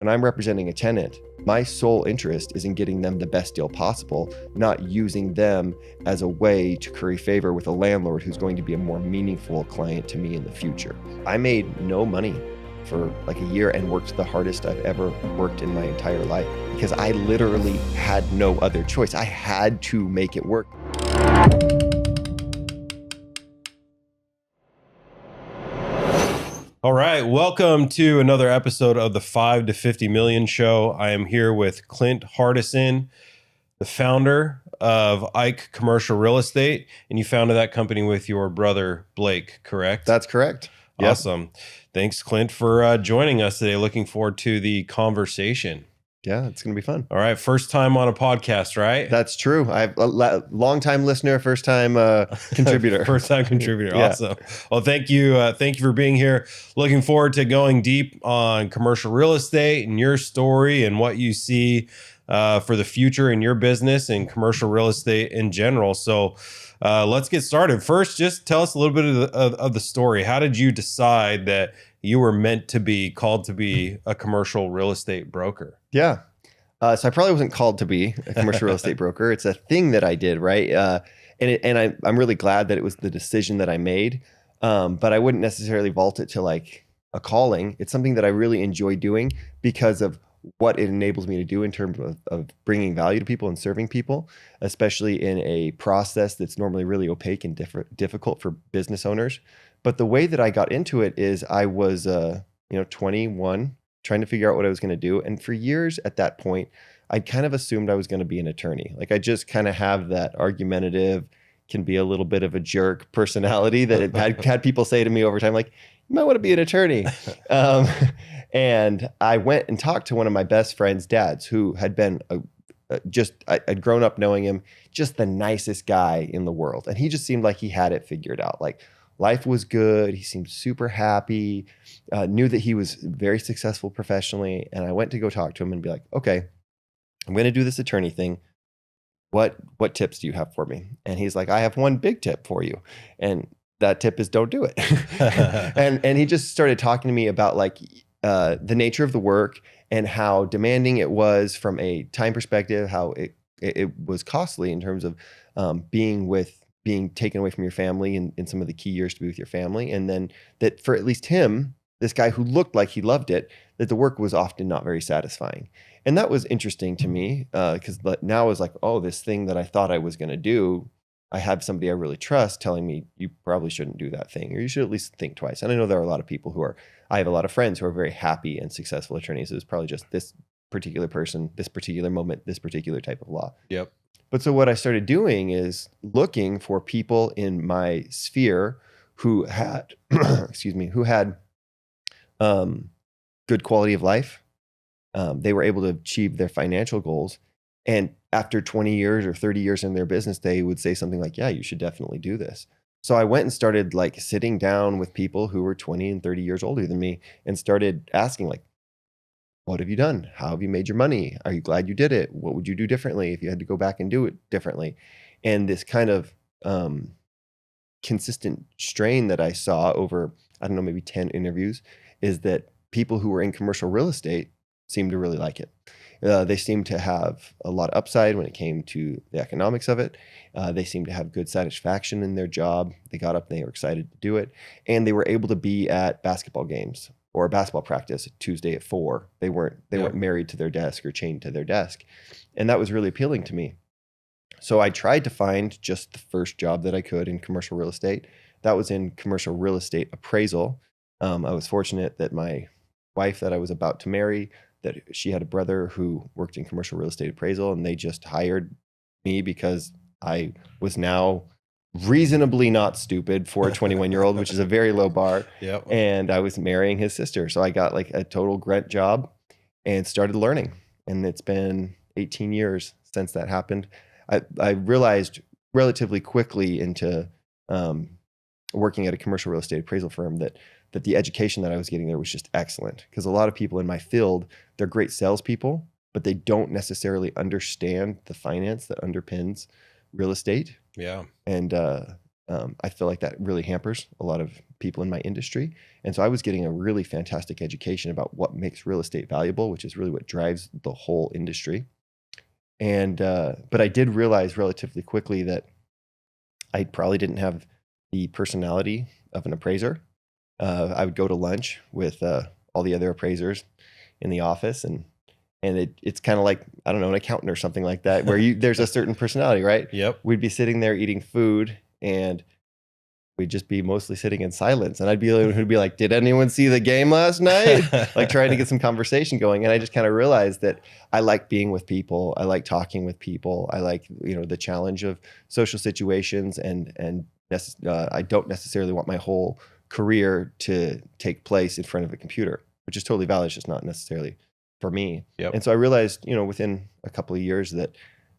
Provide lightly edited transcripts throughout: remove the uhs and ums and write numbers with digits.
when I'm representing a tenant, my sole interest is in getting them the best deal possible, not using them as a way to curry favor with a landlord who's going to be a more meaningful client to me in the future. I made no money for like a year and worked the hardest I've ever worked in my entire life because I literally had no other choice. I had to make it work. All right, welcome to another episode of the 5 to 50 Million Show. I am here with Clint Hardison, the founder of Ike Commercial Real Estate, and you founded that company with your brother, Blake, correct? That's correct. Yep. Awesome. Thanks, Clint, for joining us today. Looking forward to the conversation. Yeah, it's going to be fun. All right, first time on a podcast, right? That's true. I'm a long-time listener, first-time contributor. First-time contributor. Yeah. Awesome. Well, thank you for being here. Looking forward to going deep on commercial real estate and your story and what you see for the future in your business and commercial real estate in general. So let's get started. First, just tell us a little bit of the story. How did you decide that you were meant to be called to be a commercial real estate broker? Yeah. So I probably wasn't called to be a commercial real estate broker. It's a thing that I did, right? I'm really glad that it was the decision that I made. But I wouldn't necessarily vault it to like a calling. It's something that I really enjoy doing because of what it enables me to do in terms of bringing value to people and serving people, especially in a process that's normally really opaque and difficult for business owners. But the way that I got into it is I was 21, trying to figure out what I was going to do. And for years at that point, I'd kind of assumed I was going to be an attorney. Like I just kind of have that argumentative, can be a little bit of a jerk personality that it had people say to me over time, like, you might want to be an attorney. And I went and talked to one of my best friend's dads who had been I'd grown up knowing him, just the nicest guy in the world. And he just seemed like he had it figured out. Like life was good. He seemed super happy, knew that he was very successful professionally. And I went to go talk to him and be like, okay, I'm going to do this attorney thing. What tips do you have for me? And he's like, I have one big tip for you. And that tip is don't do it. and he just started talking to me about like the nature of the work and how demanding it was from a time perspective, how it was costly in terms of being taken away from your family in some of the key years to be with your family. And then that for at least him, this guy who looked like he loved it, that the work was often not very satisfying. And that was interesting to me because now it's like, oh, this thing that I thought I was going to do, I have somebody I really trust telling me you probably shouldn't do that thing, or you should at least think twice. And I know there are a lot of people I have a lot of friends who are very happy and successful attorneys. It was probably just this particular person, this particular moment, this particular type of law. Yep. But so what I started doing is looking for people in my sphere who had, good quality of life. They were able to achieve their financial goals. And after 20 years or 30 years in their business, they would say something like, yeah, you should definitely do this. So I went and started like sitting down with people who were 20 and 30 years older than me and started asking like, what have you done? How have you made your money? Are you glad you did it? What would you do differently if you had to go back and do it differently? And this kind of consistent strain that I saw over, I don't know, maybe 10 interviews is that people who were in commercial real estate seemed to really like it. They seemed to have a lot of upside when it came to the economics of it. They seemed to have good satisfaction in their job. They got up, they were excited to do it. And they were able to be at basketball games or basketball practice Tuesday at 4. They weren't married to their desk or chained to their desk. And that was really appealing to me. So I tried to find just the first job that I could in commercial real estate. That was in commercial real estate appraisal. I was fortunate that my wife that I was about to marry, that she had a brother who worked in commercial real estate appraisal, and they just hired me because I was now reasonably not stupid for a 21-year-old, which is a very low bar. Yep. And I was marrying his sister. So I got like a total grunt job and started learning. And it's been 18 years since that happened. I realized relatively quickly into working at a commercial real estate appraisal firm that the education that I was getting there was just excellent. Because a lot of people in my field, they're great salespeople, but they don't necessarily understand the finance that underpins real estate. Yeah. And I feel like that really hampers a lot of people in my industry. And so I was getting a really fantastic education about what makes real estate valuable, which is really what drives the whole industry. And but I did realize relatively quickly that I probably didn't have the personality of an appraiser. I would go to lunch with all the other appraisers in the office, and it's kind of like, I don't know, an accountant or something like that, where there's a certain personality, right? Yep. We'd be sitting there eating food, and we'd just be mostly sitting in silence. And I'd be the one who'd be like, did anyone see the game last night? Like trying to get some conversation going. And I just kind of realized that I like being with people. I like talking with people. I like, the challenge of social situations, and I don't necessarily want my whole career to take place in front of a computer, which is totally valid. It's just not necessarily for me. Yep. And so I realized, within a couple of years that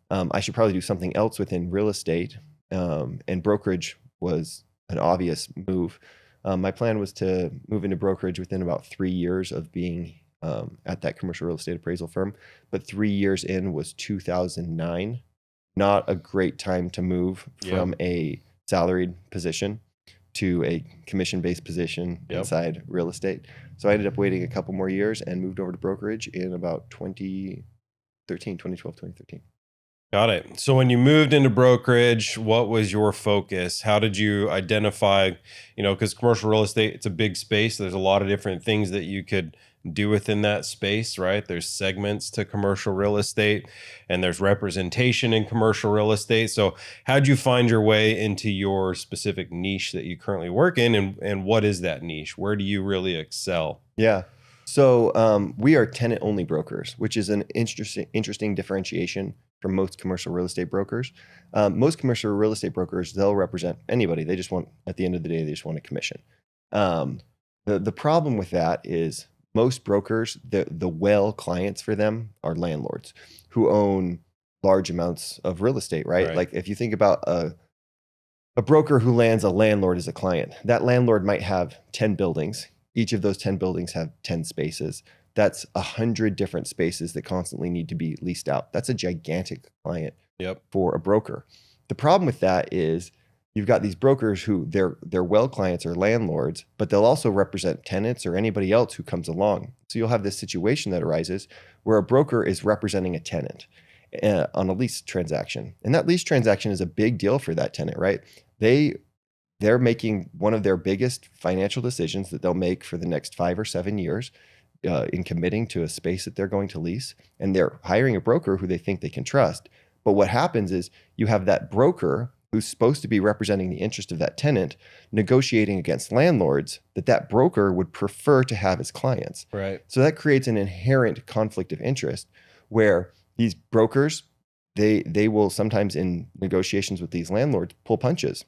I should probably do something else within real estate. And brokerage was an obvious move. My plan was to move into brokerage within about 3 years of being at that commercial real estate appraisal firm. But 3 years in was 2009. Not a great time to move from a salaried position to a commission-based position inside real estate. So I ended up waiting a couple more years and moved over to brokerage in about 2012, 2013. Got it. So when you moved into brokerage, what was your focus? How did you identify, because commercial real estate, it's a big space. There's a lot of different things that you could do within that space, right? There's segments to commercial real estate, and there's representation in commercial real estate. So how'd you find your way into your specific niche that you currently work in? And what is that niche? Where do you really excel? Yeah. So we are tenant-only brokers, which is an interesting differentiation from most commercial real estate brokers. Most commercial real estate brokers, they'll represent anybody. They just want, at the end of the day, they just want a commission. The problem with that is most brokers, the well clients for them are landlords who own large amounts of real estate, right? Like if you think about a broker who lands a landlord as a client, that landlord might have 10 buildings. Each of those 10 buildings have 10 spaces. That's 100 different spaces that constantly need to be leased out. That's a gigantic client for a broker. The problem with that is you've got these brokers who their well clients are landlords, but they'll also represent tenants or anybody else who comes along. So you'll have this situation that arises where a broker is representing a tenant on a lease transaction. And that lease transaction is a big deal for that tenant, right? They're making one of their biggest financial decisions that they'll make for the next 5 or 7 years in committing to a space that they're going to lease. And they're hiring a broker who they think they can trust. But what happens is you have that broker who's supposed to be representing the interest of that tenant negotiating against landlords that broker would prefer to have as clients. Right. So that creates an inherent conflict of interest where these brokers, they will sometimes in negotiations with these landlords pull punches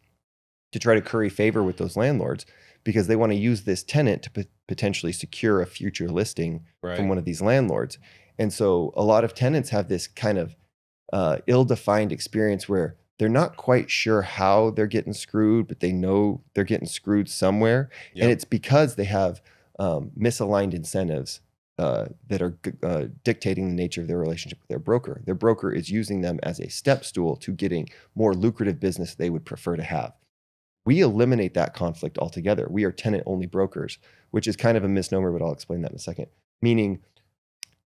to try to curry favor with those landlords because they want to use this tenant to potentially secure a future listing from one of these landlords. And so a lot of tenants have this kind of ill-defined experience where they're not quite sure how they're getting screwed, but they know they're getting screwed somewhere. And it's because they have misaligned incentives that are dictating the nature of their relationship with their broker. Their broker is using them as a step stool to getting more lucrative business they would prefer to have. We eliminate that conflict altogether. We are tenant-only brokers, which is kind of a misnomer, but I'll explain that in a second. Meaning,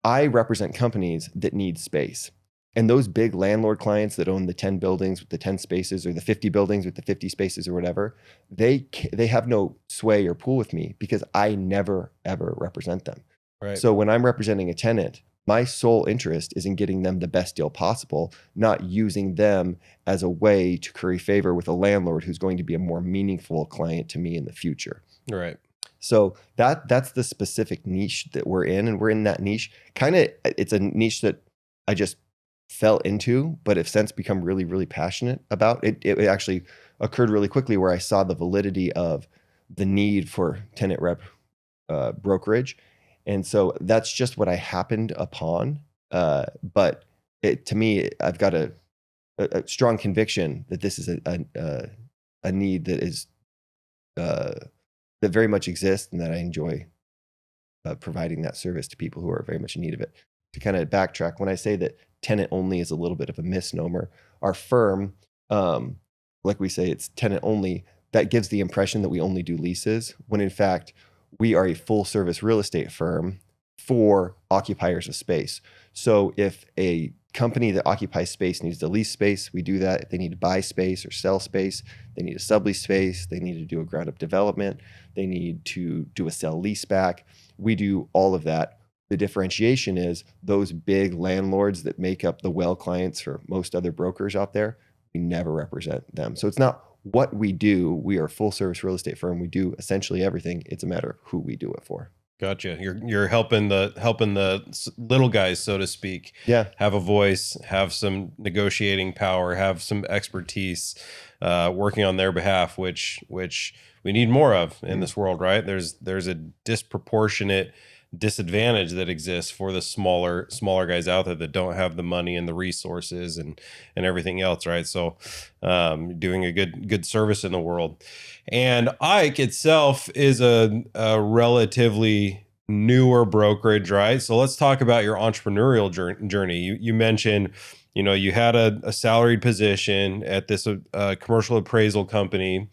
I represent companies that need space. And those big landlord clients that own the 10 buildings with the 10 spaces or the 50 buildings with the 50 spaces or whatever, they have no sway or pull with me because I never, ever represent them. Right. So when I'm representing a tenant, my sole interest is in getting them the best deal possible, not using them as a way to curry favor with a landlord who's going to be a more meaningful client to me in the future. Right. So that's the specific niche that we're in. And we're in that niche. It's a niche that I just fell into, but have since become really, really passionate about. It actually occurred really quickly where I saw the validity of the need for tenant rep brokerage. And so that's just what I happened upon. But to me, I've got a strong conviction that this is a need that is that very much exists, and that I enjoy providing that service to people who are very much in need of it. To kind of backtrack, when I say that tenant only is a little bit of a misnomer, our firm like we say, it's tenant only. That gives the impression that we only do leases, when in fact, we are a full service real estate firm for occupiers of space. So if a company that occupies space needs to lease space, we do that. If they need to buy space or sell space, they need a sublease space, they need to do a ground up development, they need to do a sell lease back. We do all of that. The differentiation is those big landlords that make up the well clients for most other brokers out there, we never represent them. So it's not what we do. We are a full service real estate firm. We do essentially everything. It's a matter of who we do it for. Gotcha. You're helping the little guys, so to speak, have a voice, have some negotiating power, have some expertise, working on their behalf, which we need more of in this world, right? There's a disproportionate disadvantage that exists for the smaller guys out there that don't have the money and the resources and everything else, right? So doing a good service in the world. And Ike itself is a relatively newer brokerage, right? So let's talk about your entrepreneurial journey. You mentioned, you had a salaried position at this commercial appraisal company.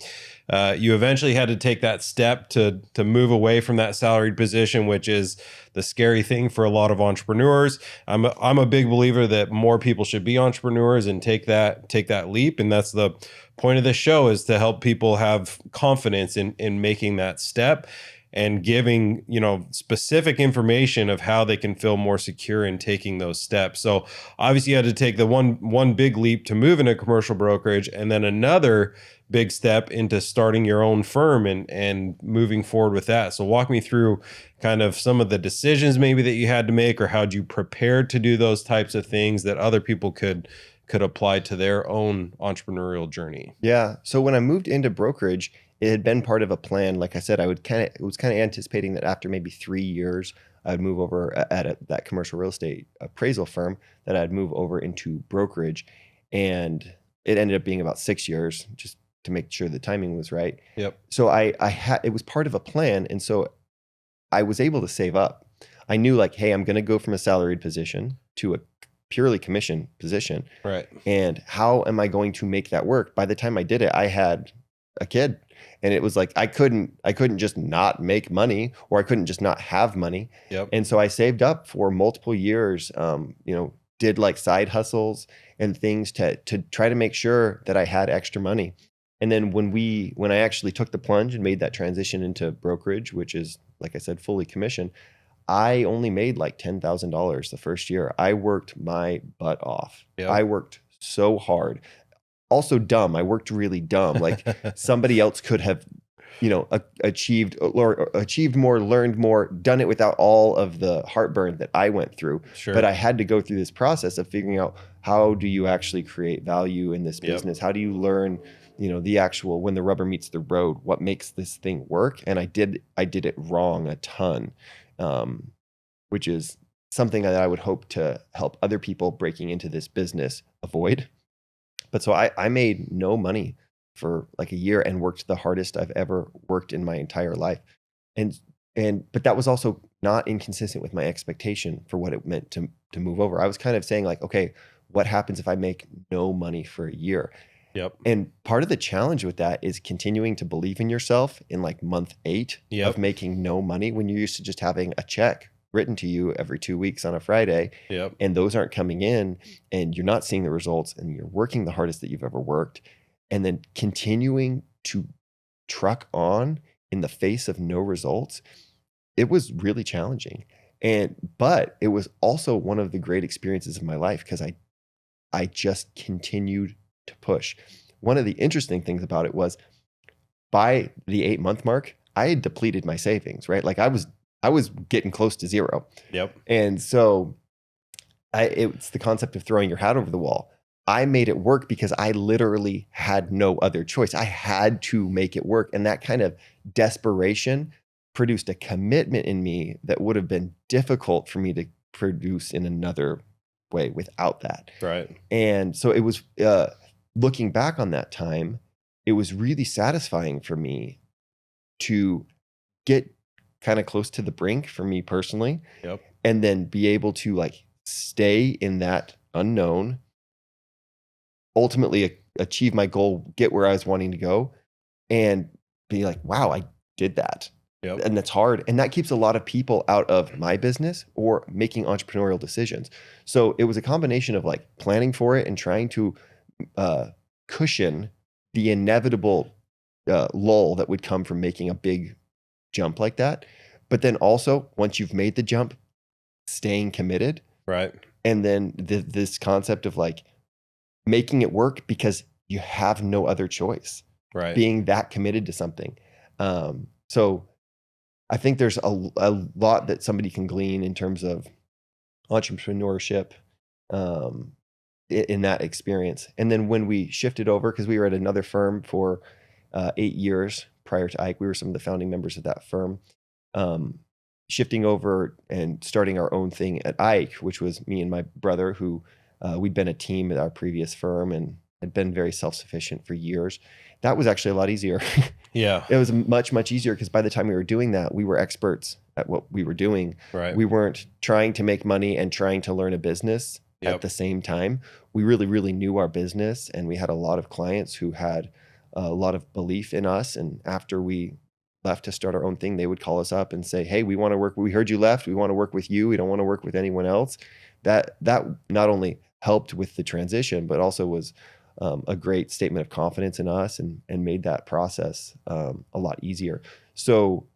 You eventually had to take that step to move away from that salaried position, which is the scary thing for a lot of entrepreneurs. I'm a big believer that more people should be entrepreneurs and take that leap. And that's the point of this show, is to help people have confidence in making that step and giving, specific information of how they can feel more secure in taking those steps. So obviously you had to take the one big leap to move into commercial brokerage, and then another big step into starting your own firm and moving forward with that. So walk me through kind of some of the decisions maybe that you had to make, or how'd you prepare to do those types of things that other people could apply to their own entrepreneurial journey. Yeah. So when I moved into brokerage, it had been part of a plan. Like I said, I was kind of anticipating that after maybe 3 years, I'd move over that commercial real estate appraisal firm, that I'd move over into brokerage. And it ended up being about 6 years, just to make sure the timing was right. Yep. So it was part of a plan. And so I was able to save up. I knew, like, hey, I'm going to go from a salaried position to a purely commission position. Right. And how am I going to make that work? By the time I did it, I had a kid, and it was like, I couldn't just not make money, or I couldn't just not have money. Yep. And so I saved up for multiple years, did like side hustles and things to try to make sure that I had extra money. And then when I actually took the plunge and made that transition into brokerage, which is, like I said, fully commission, I only made like $10,000 the first year. I worked my butt off. Yep. I worked so hard. Also dumb. I worked really dumb. Like somebody else could have, achieved more, learned more, done it without all of the heartburn that I went through. Sure. But I had to go through this process of figuring out, how do you actually create value in this business? Yep. How do you learn, the actual, when the rubber meets the road, what makes this thing work? And I did it wrong a ton. Which is something that I would hope to help other people breaking into this business avoid. But so I made no money for like a year and worked the hardest I've ever worked in my entire life. But that was also not inconsistent with my expectation for what it meant to move over. I was kind of saying, like, okay, what happens if I make no money for a year? Yep. And part of the challenge with that is continuing to believe in yourself in like month 8 of making no money, when you're used to just having a check written to you every 2 weeks on a Friday. Yep. And those aren't coming in, and you're not seeing the results, and you're working the hardest that you've ever worked. And then continuing to truck on in the face of no results, it was really challenging. But it was also one of the great experiences of my life, because I just continued to push. One of the interesting things about it was, by the 8-month mark, I had depleted my savings, right? Like I was getting close to zero. Yep. And so it's the concept of throwing your hat over the wall. I made it work because I literally had no other choice. I had to make it work. And that kind of desperation produced a commitment in me that would have been difficult for me to produce in another way without that. Right. And so it was, looking back on that time, it was really satisfying for me to get kind of close to the brink for me personally. Yep. And then be able to like stay in that unknown, ultimately achieve my goal, get where I was wanting to go, and be like, wow, I did that. Yep. And that's hard. And that keeps a lot of people out of my business or making entrepreneurial decisions. So it was a combination of like planning for it and trying to cushion the inevitable lull that would come from making a big jump like that. But then also, once you've made the jump, staying committed. Right. And then this concept of like making it work because you have no other choice. Right. Being that committed to something. So I think there's a lot that somebody can glean in terms of entrepreneurship in that experience. And then when we shifted over, because we were at another firm for 8 years prior to Ike, we were some of the founding members of that firm. Shifting over and starting our own thing at Ike, which was me and my brother, who we'd been a team at our previous firm and had been very self-sufficient for years. That was actually a lot easier. Yeah. It was much, much easier because by the time we were doing that, we were experts at what we were doing. Right. We weren't trying to make money and trying to learn a business at the same time. We really, really knew our business, and we had a lot of clients who had a lot of belief in us. And after we left to start our own thing, they would call us up and say, hey, we want to work. We heard you left. We want to work with you. We don't want to work with anyone else. That not only helped with the transition, but also was a great statement of confidence in us and made that process a lot easier. So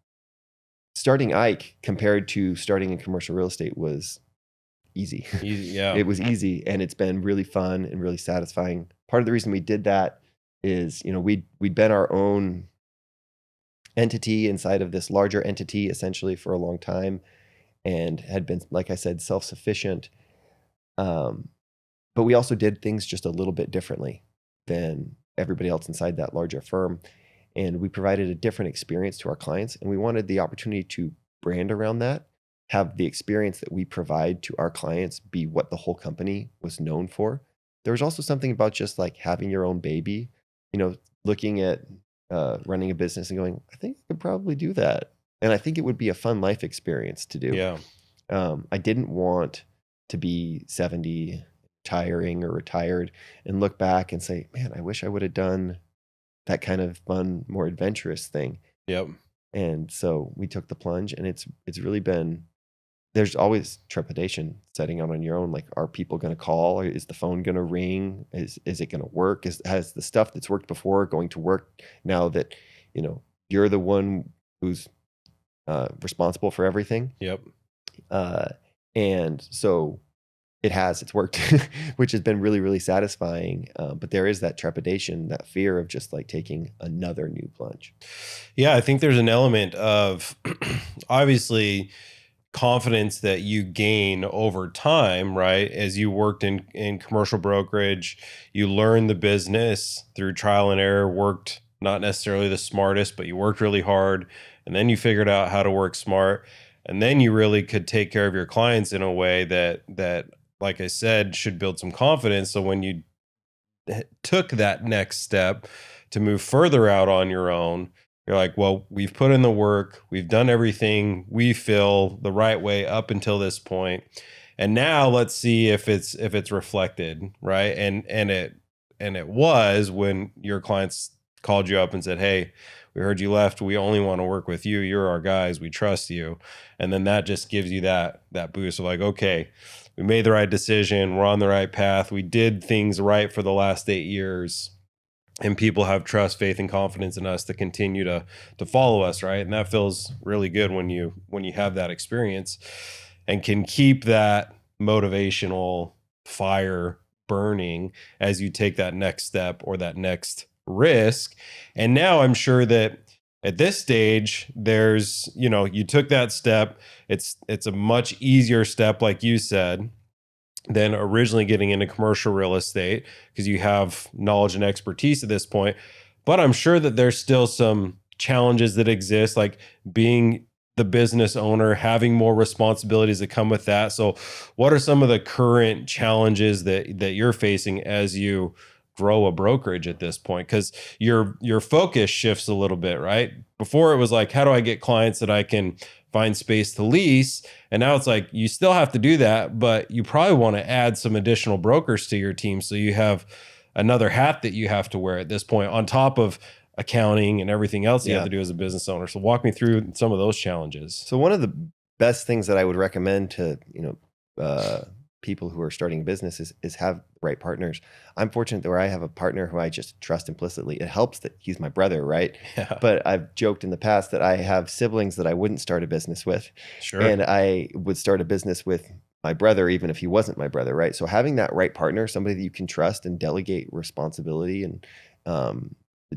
starting Ike compared to starting in commercial real estate was easy. Yeah. It was easy, and it's been really fun and really satisfying. Part of the reason we did that is, we'd been our own entity inside of this larger entity essentially for a long time and had been, like I said, self-sufficient. But we also did things just a little bit differently than everybody else inside that larger firm. And we provided a different experience to our clients. And we wanted the opportunity to brand around that, have the experience that we provide to our clients be what the whole company was known for. There was also something about just like having your own baby, looking at running a business and going, I think I could probably do that. And I think it would be a fun life experience to do. Yeah. I didn't want to be 70, retired and look back and say, man, I wish I would have done that kind of fun, more adventurous thing. Yep. And so we took the plunge, and it's really been, there's always trepidation setting out on your own. Like, are people going to call? Or is the phone going to ring? Is it going to work? Has the stuff that's worked before going to work now that, you're the one who's responsible for everything? Yep. And so it's worked, which has been really, really satisfying. But there is that trepidation, that fear of just like taking another new plunge. Yeah, I think there's an element of obviously confidence that you gain over time, right? As you worked in commercial brokerage, you learned the business through trial and error, worked not necessarily the smartest, but you worked really hard. And then you figured out how to work smart. And then you really could take care of your clients in a way that, like I said, should build some confidence. So when you took that next step to move further out on your own, you're like, well, we've put in the work, we've done everything we feel the right way up until this point, and now let's see if it's reflected, right? And it was when your clients called you up and said, hey, we heard you left, we only want to work with you, you're our guys, we trust you. And then that just gives you that boost of like, okay, we made the right decision, we're on the right path, we did things right for the last 8 years. And people have trust, faith, and confidence in us to continue to follow us, right? And that feels really good when you have that experience and can keep that motivational fire burning as you take that next step or that next risk. And now I'm sure that at this stage, there's, you took that step. It's a much easier step, like you said, than originally getting into commercial real estate because you have knowledge and expertise at this point. But I'm sure that there's still some challenges that exist, like being the business owner, having more responsibilities that come with that. So what are some of the current challenges that you're facing as you grow a brokerage at this point? Because your focus shifts a little bit, right? Before it was like, how do I get clients that I can find space to lease? And now it's like, you still have to do that, but you probably want to add some additional brokers to your team so you have another hat that you have to wear at this point on top of accounting and everything else you have to do as a business owner. So walk me through some of those challenges. So one of the best things that I would recommend to, people who are starting a business is have the right partners. I'm fortunate that where I have a partner who I just trust implicitly. It helps that he's my brother, right? Yeah. But I've joked in the past that I have siblings that I wouldn't start a business with. Sure. And I would start a business with my brother, even if he wasn't my brother, right? So having that right partner, somebody that you can trust and delegate responsibility and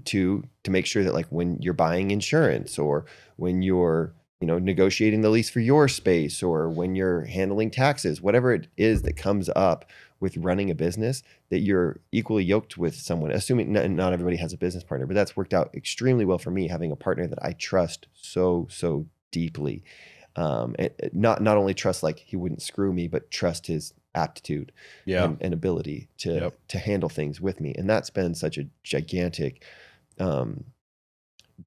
to make sure that, like, when you're buying insurance or when you're negotiating the lease for your space or when you're handling taxes, whatever it is that comes up with running a business, that you're equally yoked with someone, assuming not everybody has a business partner, but that's worked out extremely well for me, having a partner that I trust so deeply. And not only trust, like, he wouldn't screw me, but trust his aptitude and ability to handle things with me. And that's been such a gigantic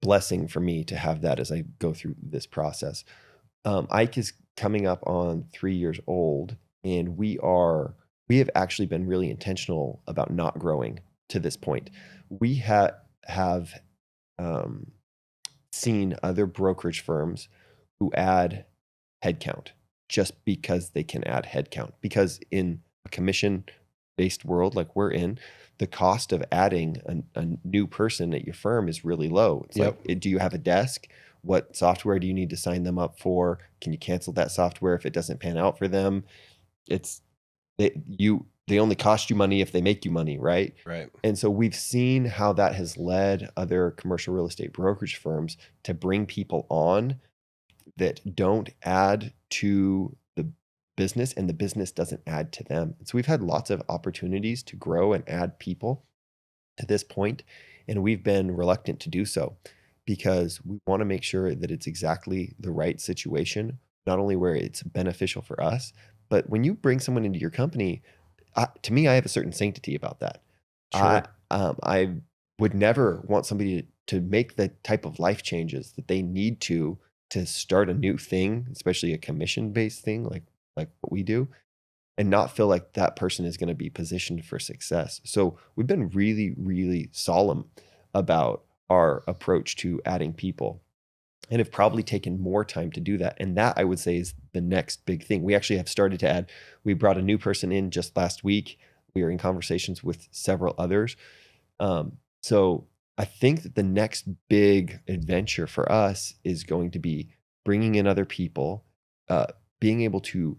blessing for me to have that as I go through this process. Ike is coming up on 3 years old, and we have actually been really intentional about not growing to this point. We have seen other brokerage firms who add headcount just because they can add headcount. Because in a commission-based world like we're in, the cost of adding a new person at your firm is really low. It's like, do you have a desk? What software do you need to sign them up for? Can you cancel that software if it doesn't pan out for them? They only cost you money if they make you money, right? Right. And so we've seen how that has led other commercial real estate brokerage firms to bring people on that don't add to the business, and the business doesn't add to them. And so we've had lots of opportunities to grow and add people to this point, and we've been reluctant to do so because we want to make sure that it's exactly the right situation, not only where it's beneficial for us, but when you bring someone into your company, to me, I have a certain sanctity about that. Sure. I would never want somebody to make the type of life changes that they need to start a new thing, especially a commission-based thing like what we do, and not feel like that person is going to be positioned for success. So we've been really, really solemn about our approach to adding people, and have probably taken more time to do that. And that, I would say, is the next big thing. We actually have started to add. We brought a new person in just last week. We are in conversations with several others. So I think that the next big adventure for us is going to be bringing in other people, being able to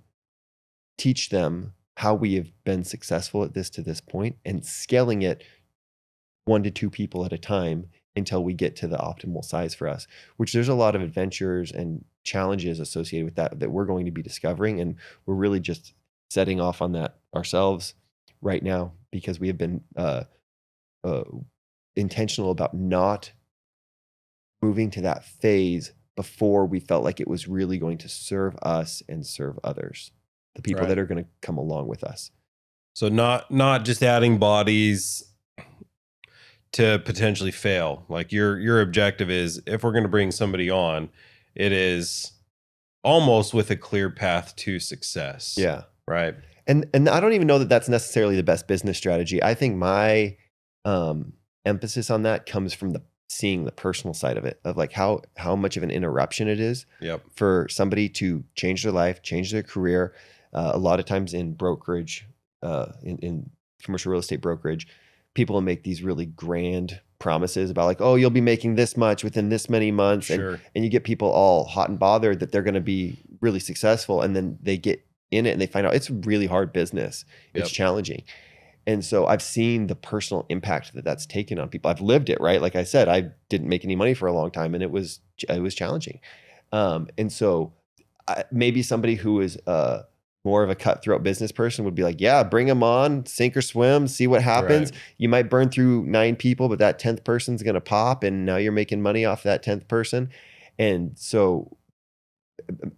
teach them how we have been successful at this to this point, and scaling it 1 to 2 people at a time until we get to the optimal size for us, which there's a lot of adventures and challenges associated with that we're going to be discovering. And we're really just setting off on that ourselves right now, because we have been intentional about not moving to that phase before we felt like it was really going to serve us and serve others, the people that are going to come along with us. So not just adding bodies to potentially fail. Like your objective is, if we're going to bring somebody on, it is almost with a clear path to success. Yeah. Right. And I don't even know that that's necessarily the best business strategy. I think my emphasis on that comes from seeing the personal side of it, of like how much of an interruption it is for somebody to change their life, change their career. A lot of times in brokerage, in commercial real estate brokerage, people will make these really grand promises about, like, oh, you'll be making this much within this many months. And you get people all hot and bothered that they're going to be really successful. And then they get in it and they find out it's a really hard business. It's challenging. And so I've seen the personal impact that that's taken on people. I've lived it, right? Like I said, I didn't make any money for a long time, and it was challenging. And so maybe somebody who is more of a cutthroat business person would be like, yeah, bring them on, sink or swim, see what happens. Right. You might burn through 9 people, but that 10th person's going to pop, and now you're making money off that 10th person. And so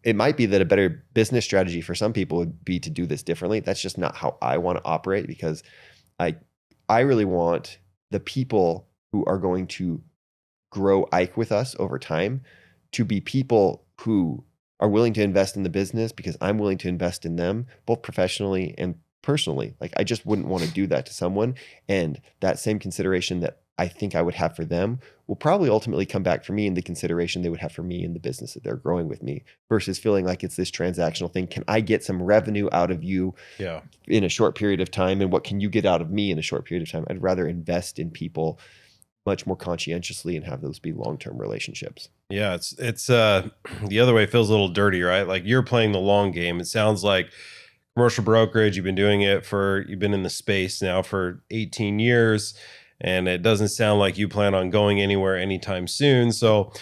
it might be that a better business strategy for some people would be to do this differently. That's just not how I want to operate, because I really want the people who are going to grow Ike with us over time to be people who are willing to invest in the business because I'm willing to invest in them, both professionally and personally. Like I just wouldn't want to do that to someone. And that same consideration that I think I would have for them will probably ultimately come back for me in the consideration they would have for me in the business that they're growing with me, versus feeling like it's this transactional thing. Can I get some revenue out of you Yeah. in a short period of time? And what can you get out of me in a short period of time? I'd rather invest in people much more conscientiously and have those be long-term relationships. Yeah, it's the other way feels a little dirty, right? Like you're playing the long game. It sounds like commercial brokerage, you've been in the space now for 18 years, and it doesn't sound like you plan on going anywhere anytime soon. So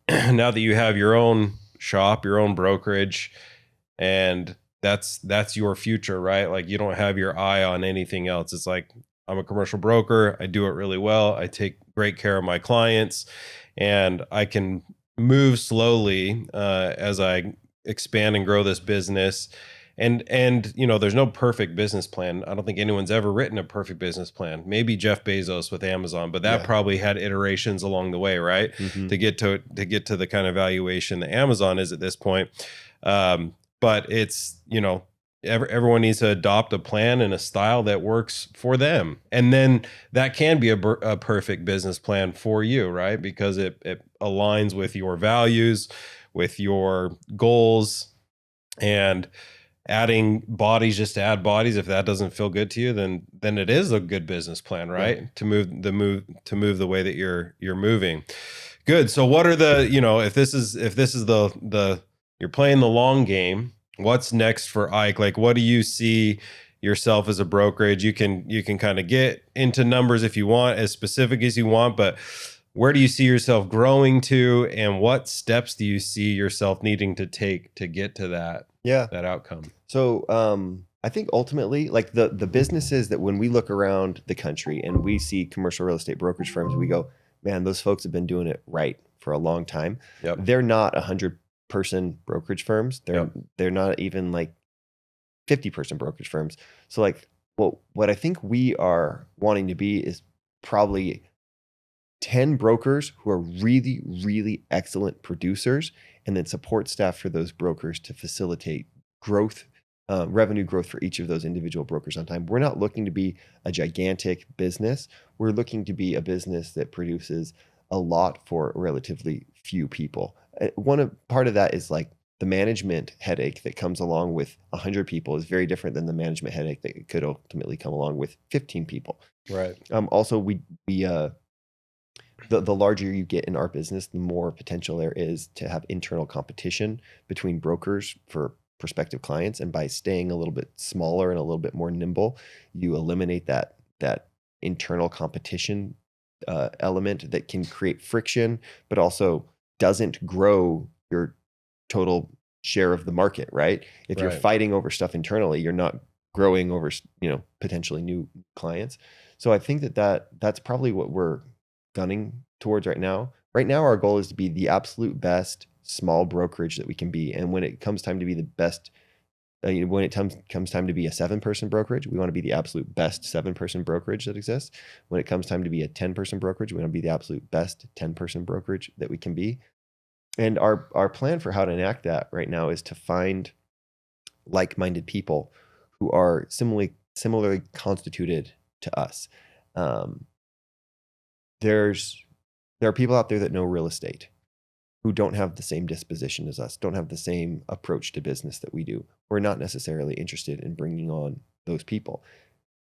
now that you have your own shop, your own brokerage, and that's your future, right? Like you don't have your eye on anything else. It's like, I'm a commercial broker, I do it really well, I take great care of my clients, and I can move slowly as I expand and grow this business. And there's no perfect business plan. I don't think anyone's ever written a perfect business plan. Maybe Jeff Bezos with Amazon, but that Yeah. probably had iterations along the way, right? Mhm. To get to the kind of valuation that Amazon is at this point. But it's, everyone needs to adopt a plan and a style that works for them, and then that can be a perfect business plan for you, right? Because it aligns with your values, with your goals. And adding bodies just to add bodies, if that doesn't feel good to you, then it is a good business plan, right? Yeah. To move the way that you're moving. Good. So what are if this is the you're playing the long game, what's next for Ike? Like, what do you see yourself as a brokerage? You can kind of get into numbers if you want, as specific as you want, but where do you see yourself growing to, and what steps do you see yourself needing to take to get to that Yeah. outcome? So I think ultimately, like the businesses that when we look around the country and we see commercial real estate brokerage firms, we go, man, those folks have been doing it right for a long time. Yep. They're not 100-person brokerage firms. They're not even like 50-person brokerage firms. So like, well, what I think we are wanting to be is probably 10 brokers who are really, really excellent producers, and then support staff for those brokers to facilitate growth, revenue growth for each of those individual brokers on time. We're not looking to be a gigantic business. We're looking to be a business that produces a lot for relatively few people. Part of that is like the management headache that comes along with 100 people is very different than the management headache that could ultimately come along with 15 people. Right. Also, the larger you get in our business, the more potential there is to have internal competition between brokers for prospective clients. And by staying a little bit smaller and a little bit more nimble, you eliminate that internal competition element that can create friction, but also doesn't grow your total share of the market, right? If you're Right. fighting over stuff internally, you're not growing over, potentially new clients. So I think that's probably what we're gunning towards right now. Right now, our goal is to be the absolute best small brokerage that we can be. And when it comes time to be the best, when it comes time to be a 7-person brokerage, we want to be the absolute best 7-person brokerage that exists. When it comes time to be a 10-person brokerage, we want to be the absolute best 10-person brokerage that we can be. And our plan for how to enact that right now is to find like-minded people who are similarly constituted to us. There are people out there that know real estate who don't have the same disposition as us, don't have the same approach to business that we do. We're not necessarily interested in bringing on those people.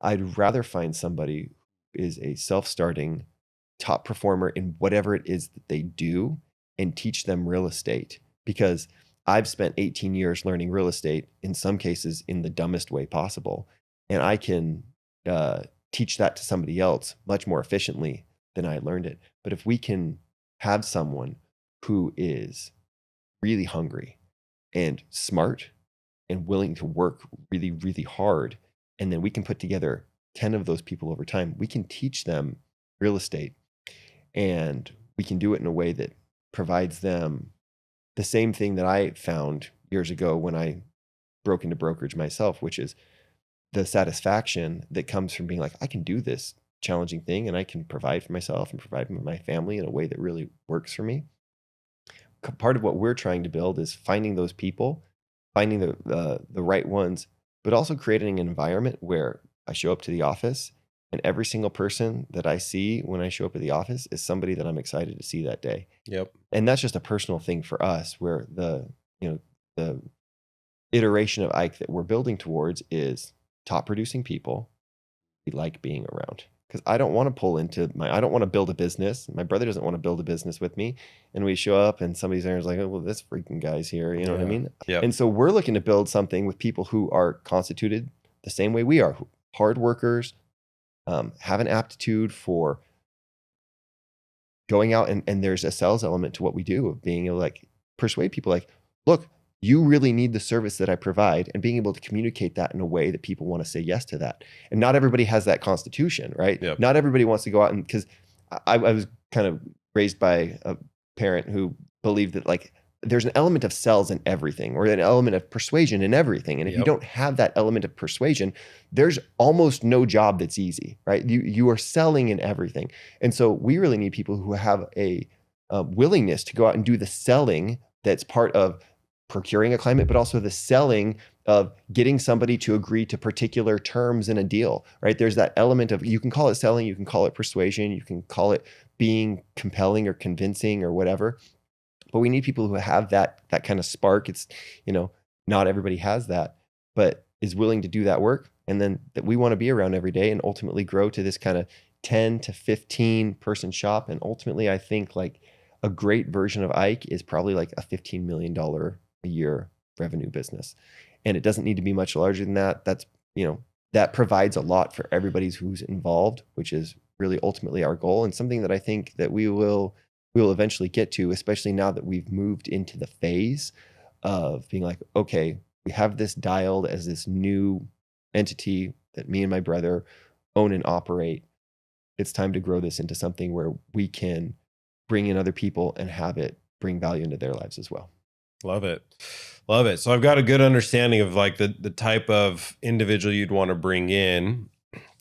I'd rather find somebody who is a self-starting top performer in whatever it is that they do and teach them real estate, because I've spent 18 years learning real estate, in some cases in the dumbest way possible. And I can teach that to somebody else much more efficiently than I learned it. But if we can have someone who is really hungry and smart and willing to work really, really hard, and then we can put together 10 of those people over time, we can teach them real estate, and we can do it in a way that provides them the same thing that I found years ago when I broke into brokerage myself, which is the satisfaction that comes from being like, I can do this challenging thing and I can provide for myself and provide for my family in a way that really works for me. Part of what we're trying to build is finding those people, finding the right ones, but also creating an environment where I show up to the office and every single person that I see when I show up at the office is somebody that I'm excited to see that day. Yep. And that's just a personal thing for us, where the iteration of Ike that we're building towards is top producing people we like being around. Because I don't want to I don't want to build a business. My brother doesn't want to build a business with me. And we show up and somebody's there and is like, oh, well, this freaking guy's here. You know what I mean? Yeah. And so we're looking to build something with people who are constituted the same way we are, hard workers, have an aptitude for going out, and there's a sales element to what we do, of being able to like persuade people like, look, you really need the service that I provide, and being able to communicate that in a way that people want to say yes to that. And not everybody has that constitution, right? Yep. Not everybody wants to go out, and because I was kind of raised by a parent who believed that like there's an element of sales in everything, or an element of persuasion in everything. And if you don't have that element of persuasion, there's almost no job that's easy, right? You are selling in everything. And so we really need people who have a willingness to go out and do the selling that's part of procuring a client, but also the selling of getting somebody to agree to particular terms in a deal, right? There's that element of, you can call it selling, you can call it persuasion, you can call it being compelling or convincing or whatever. But we need people who have that kind of spark. It's, not everybody has that, but is willing to do that work. And then that we want to be around every day and ultimately grow to this kind of 10 to 15 person shop. And ultimately, I think like a great version of Ike is probably like a $15 million a year revenue business. And it doesn't need to be much larger than that. That's, that provides a lot for everybody who's involved, which is really ultimately our goal, and something that I think that we will eventually get to, especially now that we've moved into the phase of being like, okay, we have this dialed as this new entity that me and my brother own and operate. It's time to grow this into something where we can bring in other people and have it bring value into their lives as well. Love it. Love it. So I've got a good understanding of like the type of individual you'd want to bring in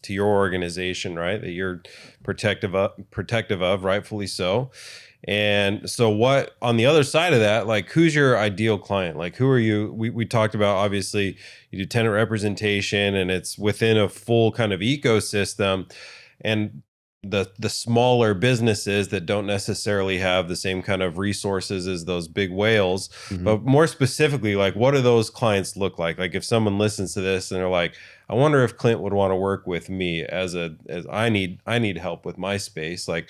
to your organization, right? That you're protective of, rightfully so. And so what, on the other side of that, like who's your ideal client? Like who are you? We talked about, obviously you do tenant representation and it's within a full kind of ecosystem, and the smaller businesses that don't necessarily have the same kind of resources as those big whales. Mm-hmm. But more specifically, like what do those clients look like? Like if someone listens to this and they're like, I wonder if Clint would want to work with me as I need help with my space. Like,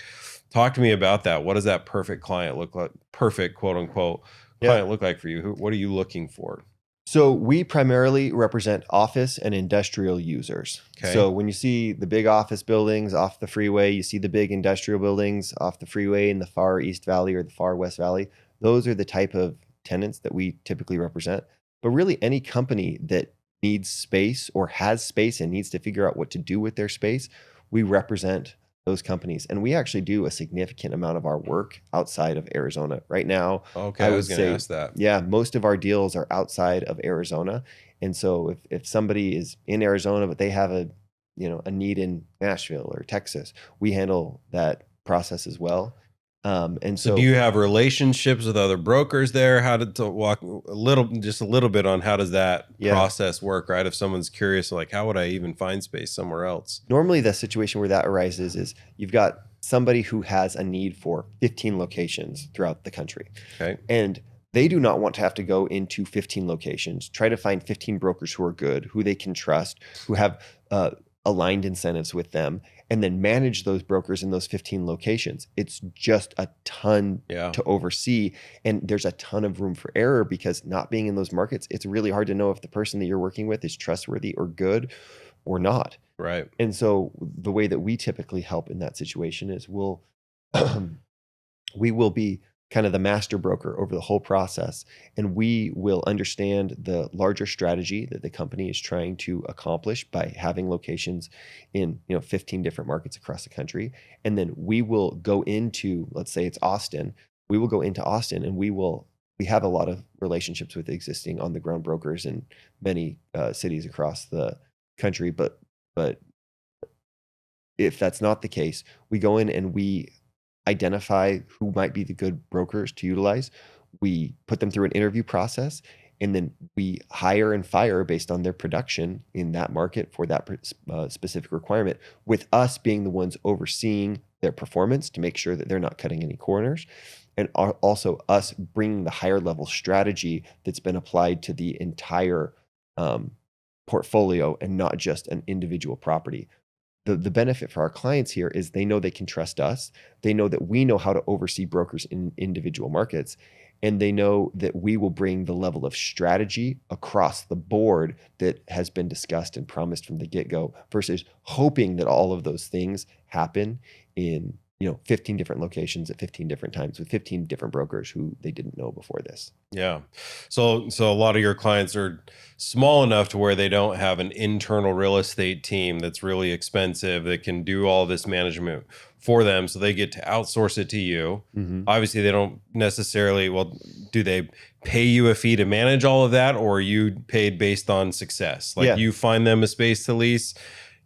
talk to me about that. What does that perfect client look like? Perfect, quote unquote, client look like for you? What are you looking for? So we primarily represent office and industrial users. Okay. So when you see the big office buildings off the freeway, you see the big industrial buildings off the freeway in the far East Valley or the far West Valley, those are the type of tenants that we typically represent. But really any company that needs space or has space and needs to figure out what to do with their space, we represent those companies. And we actually do a significant amount of our work outside of Arizona right now. Okay, I was going to ask that. Yeah, most of our deals are outside of Arizona. And so if somebody is in Arizona, but they have a need in Nashville or Texas, we handle that process as well. And so do you have relationships with other brokers there? How to walk just a little bit on how does that process work, right? If someone's curious, like how would I even find space somewhere else? Normally the situation where that arises is you've got somebody who has a need for 15 locations throughout the country. Okay. And they do not want to have to go into 15 locations, try to find 15 brokers who are good, who they can trust, who have aligned incentives with them, and then manage those brokers in those 15 locations. It's just a ton to oversee. And there's a ton of room for error because not being in those markets, it's really hard to know if the person that you're working with is trustworthy or good or not. Right. And so the way that we typically help in that situation is we will be kind of the master broker over the whole process. And we will understand the larger strategy that the company is trying to accomplish by having locations in 15 different markets across the country. And then we will go into, let's say it's Austin, we will go into Austin and we have a lot of relationships with existing on the ground brokers in many cities across the country. But if that's not the case, we go in and we identify who might be the good brokers to utilize. We put them through an interview process, And then we hire and fire based on their production in that market for that specific requirement, with us being the ones overseeing their performance to make sure that they're not cutting any corners. And also us bringing the higher level strategy that's been applied to the entire portfolio and not just an individual property. The benefit for our clients here is they know they can trust us. They know that we know how to oversee brokers in individual markets. And they know that we will bring the level of strategy across the board that has been discussed and promised from the get-go, versus hoping that all of those things happen in 15 different locations at 15 different times with 15 different brokers who they didn't know before this. Yeah. So a lot of your clients are small enough to where they don't have an internal real estate team that's really expensive that can do all this management for them. So they get to outsource it to you. Mm-hmm. Obviously, they don't necessarily, do they pay you a fee to manage all of that, or are you paid based on success? Like you find them a space to lease,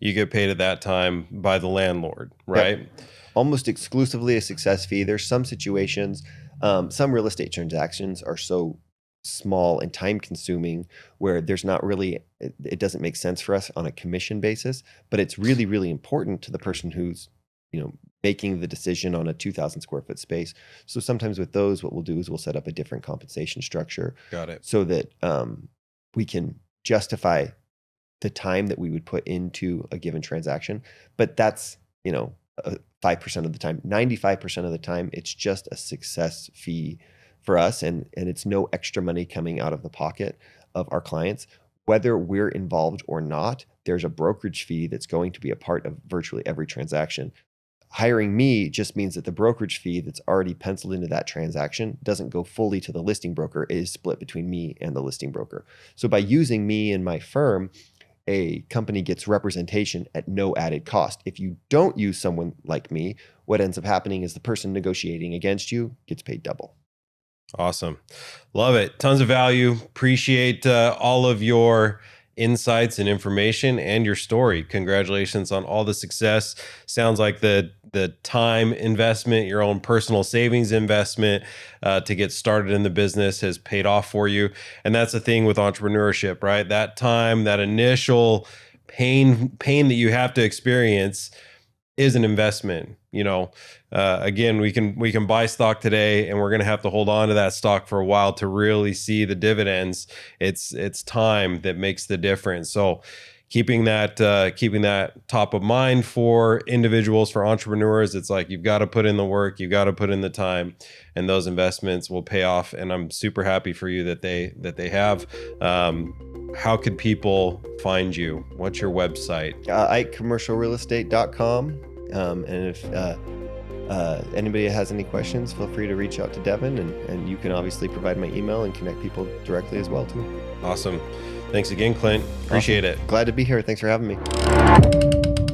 you get paid at that time by the landlord, right? Yep. Almost exclusively a success fee. There's some situations, some real estate transactions are so small and time consuming where there's not really, it doesn't make sense for us on a commission basis, but it's really, really important to the person who's, making the decision on a 2,000 square foot space. So sometimes with those, what we'll do is we'll set up a different compensation structure. Got it. So that we can justify the time that we would put into a given transaction. But that's, 5% of the time. 95% of the time, it's just a success fee for us, and it's no extra money coming out of the pocket of our clients. Whether we're involved or not, there's a brokerage fee that's going to be a part of virtually every transaction. Hiring me just means that the brokerage fee that's already penciled into that transaction doesn't go fully to the listing broker. It is split between me and the listing broker. So by using me and my firm, a company gets representation at no added cost. If you don't use someone like me, what ends up happening is the person negotiating against you gets paid double. Awesome. Love it. Tons of value. Appreciate all of your insights and information and your story. Congratulations on all the success. Sounds like the time investment, your own personal savings investment to get started in the business has paid off for you. And that's the thing with entrepreneurship, right? That time, that initial pain that you have to experience is an investment. Again, we can buy stock today, and we're going to have to hold on to that stock for a while to really see the dividends. It's time that makes the difference. So keeping that top of mind for individuals, for entrepreneurs, it's like you've got to put in the work, you've got to put in the time, and those investments will pay off. And I'm super happy for you that they have. How could people find you? What's your website? IkeCommercialRealEstate.com. And if anybody has any questions, feel free to reach out to Devyn, and you can obviously provide my email and connect people directly as well too. Awesome. Thanks again, Clint. Appreciate it. Glad to be here. Thanks for having me.